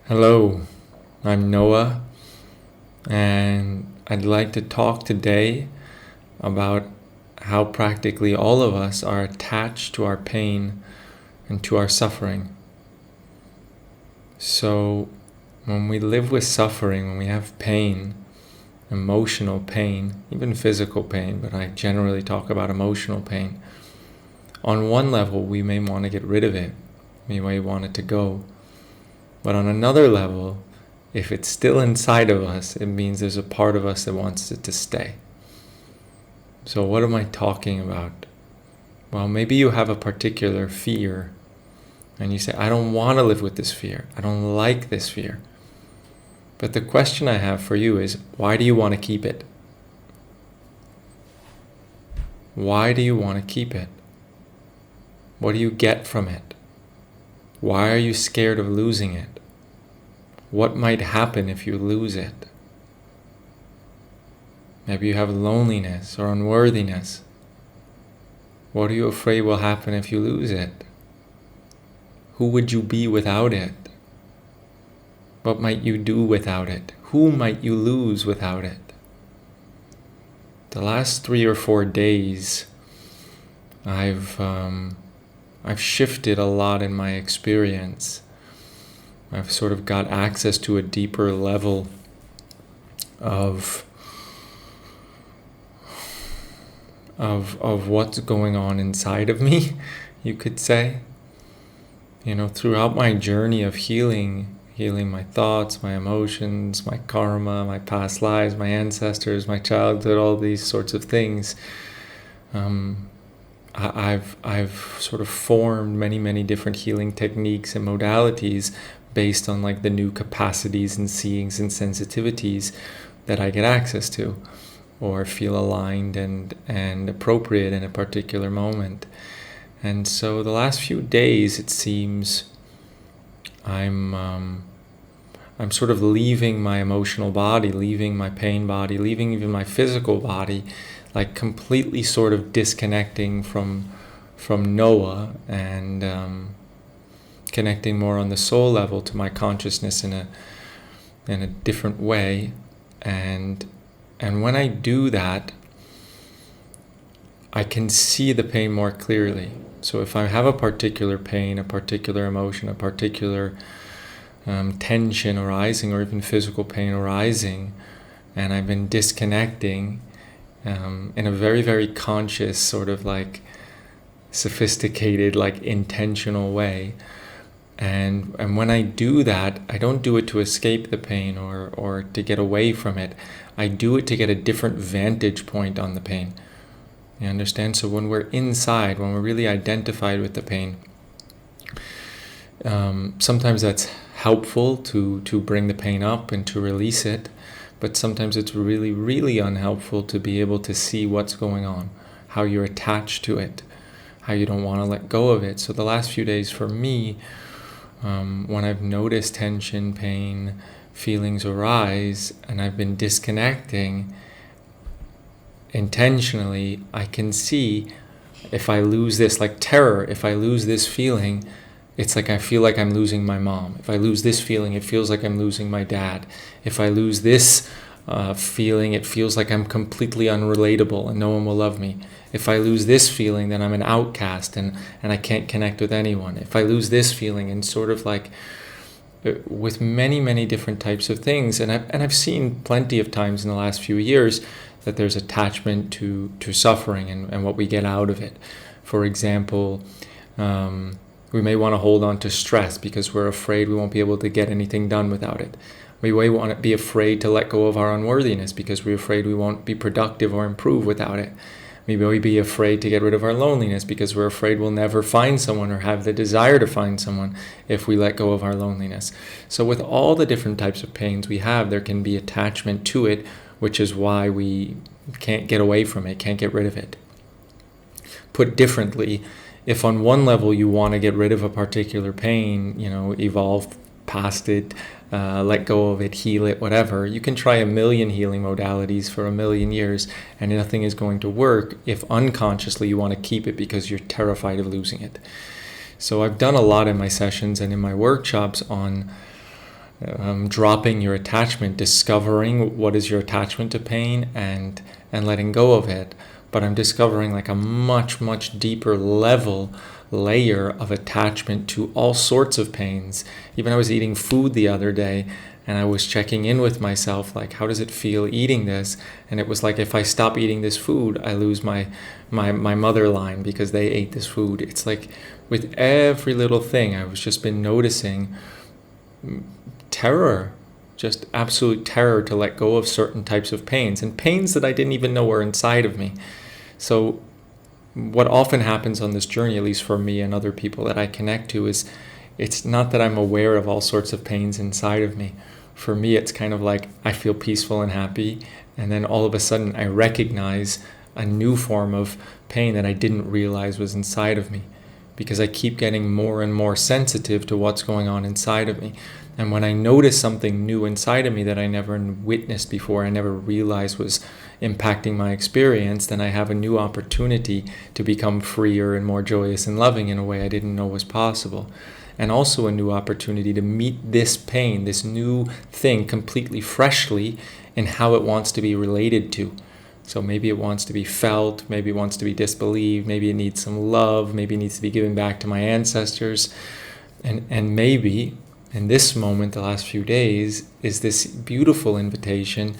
Hello, I'm Noah, and I'd like to talk today about how practically all of us are attached to our pain and to our suffering. So, when we live with suffering, when we have pain, emotional pain, even physical pain, but I generally talk about emotional pain, on one level we may want to get rid of it, we may want it to go. But on another level, if it's still inside of us, it means there's a part of us that wants it to stay. So what am I talking about? Well, maybe you have a particular fear and you say, I don't want to live with this fear. I don't like this fear. But the question I have for you is, why do you want to keep it? Why do you want to keep it? What do you get from it? Why are you scared of losing it? What might happen if you lose it? Maybe you have loneliness or unworthiness. What are you afraid will happen if you lose it? Who would you be without it? What might you do without it? Who might you lose without it? The last 3 or 4 days, I've shifted a lot in my experience. I've sort of got access to a deeper level of what's going on inside of me, you could say. Throughout my journey of healing my thoughts, my emotions, my karma, my past lives, my ancestors, my childhood, all these sorts of things, I've sort of formed many different healing techniques and modalities based on like the new capacities and seeings and sensitivities that I get access to or feel aligned and appropriate in a particular moment. And so the last few days, it seems I'm sort of leaving my emotional body, leaving my pain body, leaving even my physical body, like completely sort of disconnecting from Noah and connecting more on the soul level to my consciousness in a different way. And when I do that, I can see the pain more clearly. So if I have a particular pain, a particular emotion, a particular tension arising, or even physical pain arising, and I've been disconnecting in a very conscious, sort of like sophisticated, like intentional way. And when I do that, I don't do it to escape the pain or to get away from it. I do it to get a different vantage point on the pain. You understand? So when we're inside, when we're really identified with the pain, sometimes that's helpful to bring the pain up and to release it. But sometimes it's really unhelpful to be able to see what's going on, how you're attached to it, how you don't want to let go of it. So the last few days for me, when I've noticed tension, pain, feelings arise, and I've been disconnecting intentionally, I can see if I lose this, like terror, if I lose this feeling, it's like I feel like I'm losing my mom. If I lose this feeling, it feels like I'm losing my dad. If I lose this feeling, it feels like I'm completely unrelatable and no one will love me. If I lose this feeling, then I'm an outcast and I can't connect with anyone. If I lose this feeling, and sort of like with many different types of things, and I've seen plenty of times in the last few years that there's attachment to suffering and what we get out of it. For example, we may want to hold on to stress because we're afraid we won't be able to get anything done without it. We may want to be afraid to let go of our unworthiness because we're afraid we won't be productive or improve without it. Maybe we be afraid to get rid of our loneliness because we're afraid we'll never find someone or have the desire to find someone if we let go of our loneliness. So with all the different types of pains we have, there can be attachment to it, which is why we can't get away from it, can't get rid of it. Put differently, if on one level you want to get rid of a particular pain, evolve past it, let go of it, heal it, whatever, you can try 1,000,000 healing modalities for 1,000,000 years and nothing is going to work if unconsciously you want to keep it because you're terrified of losing it. So I've done a lot in my sessions and in my workshops on dropping your attachment, discovering what is your attachment to pain, and letting go of it. But I'm discovering like a much, much deeper layer of attachment to all sorts of pains. Even I was eating food the other day, and I was checking in with myself, like, how does it feel eating this? And it was like, if I stop eating this food, I lose my mother line because they ate this food. It's like with every little thing, I've just been noticing terror, just absolute terror to let go of certain types of pains, and pains that I didn't even know were inside of me. So what often happens on this journey, at least for me and other people that I connect to, is it's not that I'm aware of all sorts of pains inside of me. For me, it's kind of like I feel peaceful and happy, and then all of a sudden I recognize a new form of pain that I didn't realize was inside of me, because I keep getting more and more sensitive to what's going on inside of me. And when I notice something new inside of me that I never witnessed before, I never realized was impacting my experience, then I have a new opportunity to become freer and more joyous and loving in a way I didn't know was possible. And also a new opportunity to meet this pain, this new thing, completely freshly in how it wants to be related to. So maybe it wants to be felt, maybe it wants to be disbelieved, maybe it needs some love, maybe it needs to be given back to my ancestors. And maybe in this moment, the last few days, is this beautiful invitation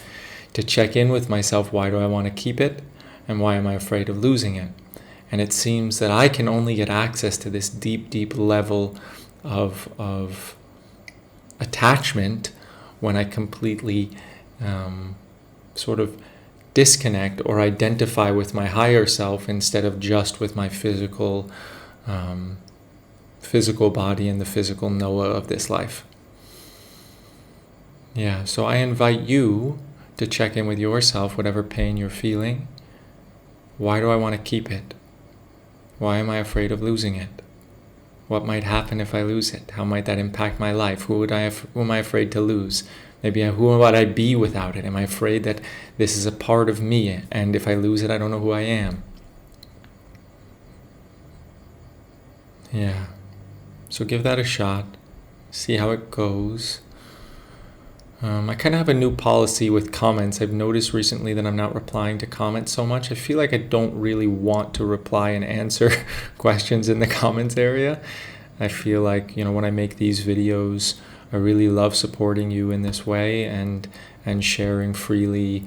to check in with myself. Why do I want to keep it? And why am I afraid of losing it? And it seems that I can only get access to this deep, deep level of attachment when I completely sort of disconnect or identify with my higher self instead of just with my physical body and the physical Noah of this life. Yeah, so I invite you to check in with yourself, whatever pain you're feeling. Why do I want to keep it? Why am I afraid of losing it? What might happen if I lose it? How might that impact my life? Who am I afraid to lose? Maybe who would I be without it? Am I afraid that this is a part of me, and if I lose it, I don't know who I am? Yeah. So give that a shot. See how it goes. I kind of have a new policy with comments. I've noticed recently that I'm not replying to comments so much. I feel like I don't really want to reply and answer questions in the comments area. I feel like, when I make these videos, I really love supporting you in this way and sharing freely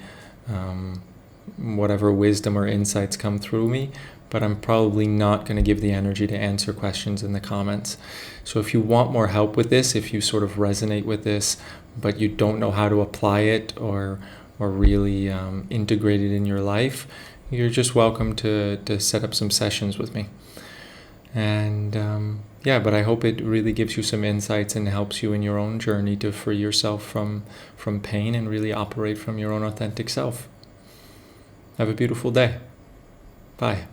whatever wisdom or insights come through me. But I'm probably not going to give the energy to answer questions in the comments. So if you want more help with this, if you sort of resonate with this, but you don't know how to apply it or really integrate it in your life, you're just welcome to set up some sessions with me. And but I hope it really gives you some insights and helps you in your own journey to free yourself from pain and really operate from your own authentic self. Have a beautiful day. Bye.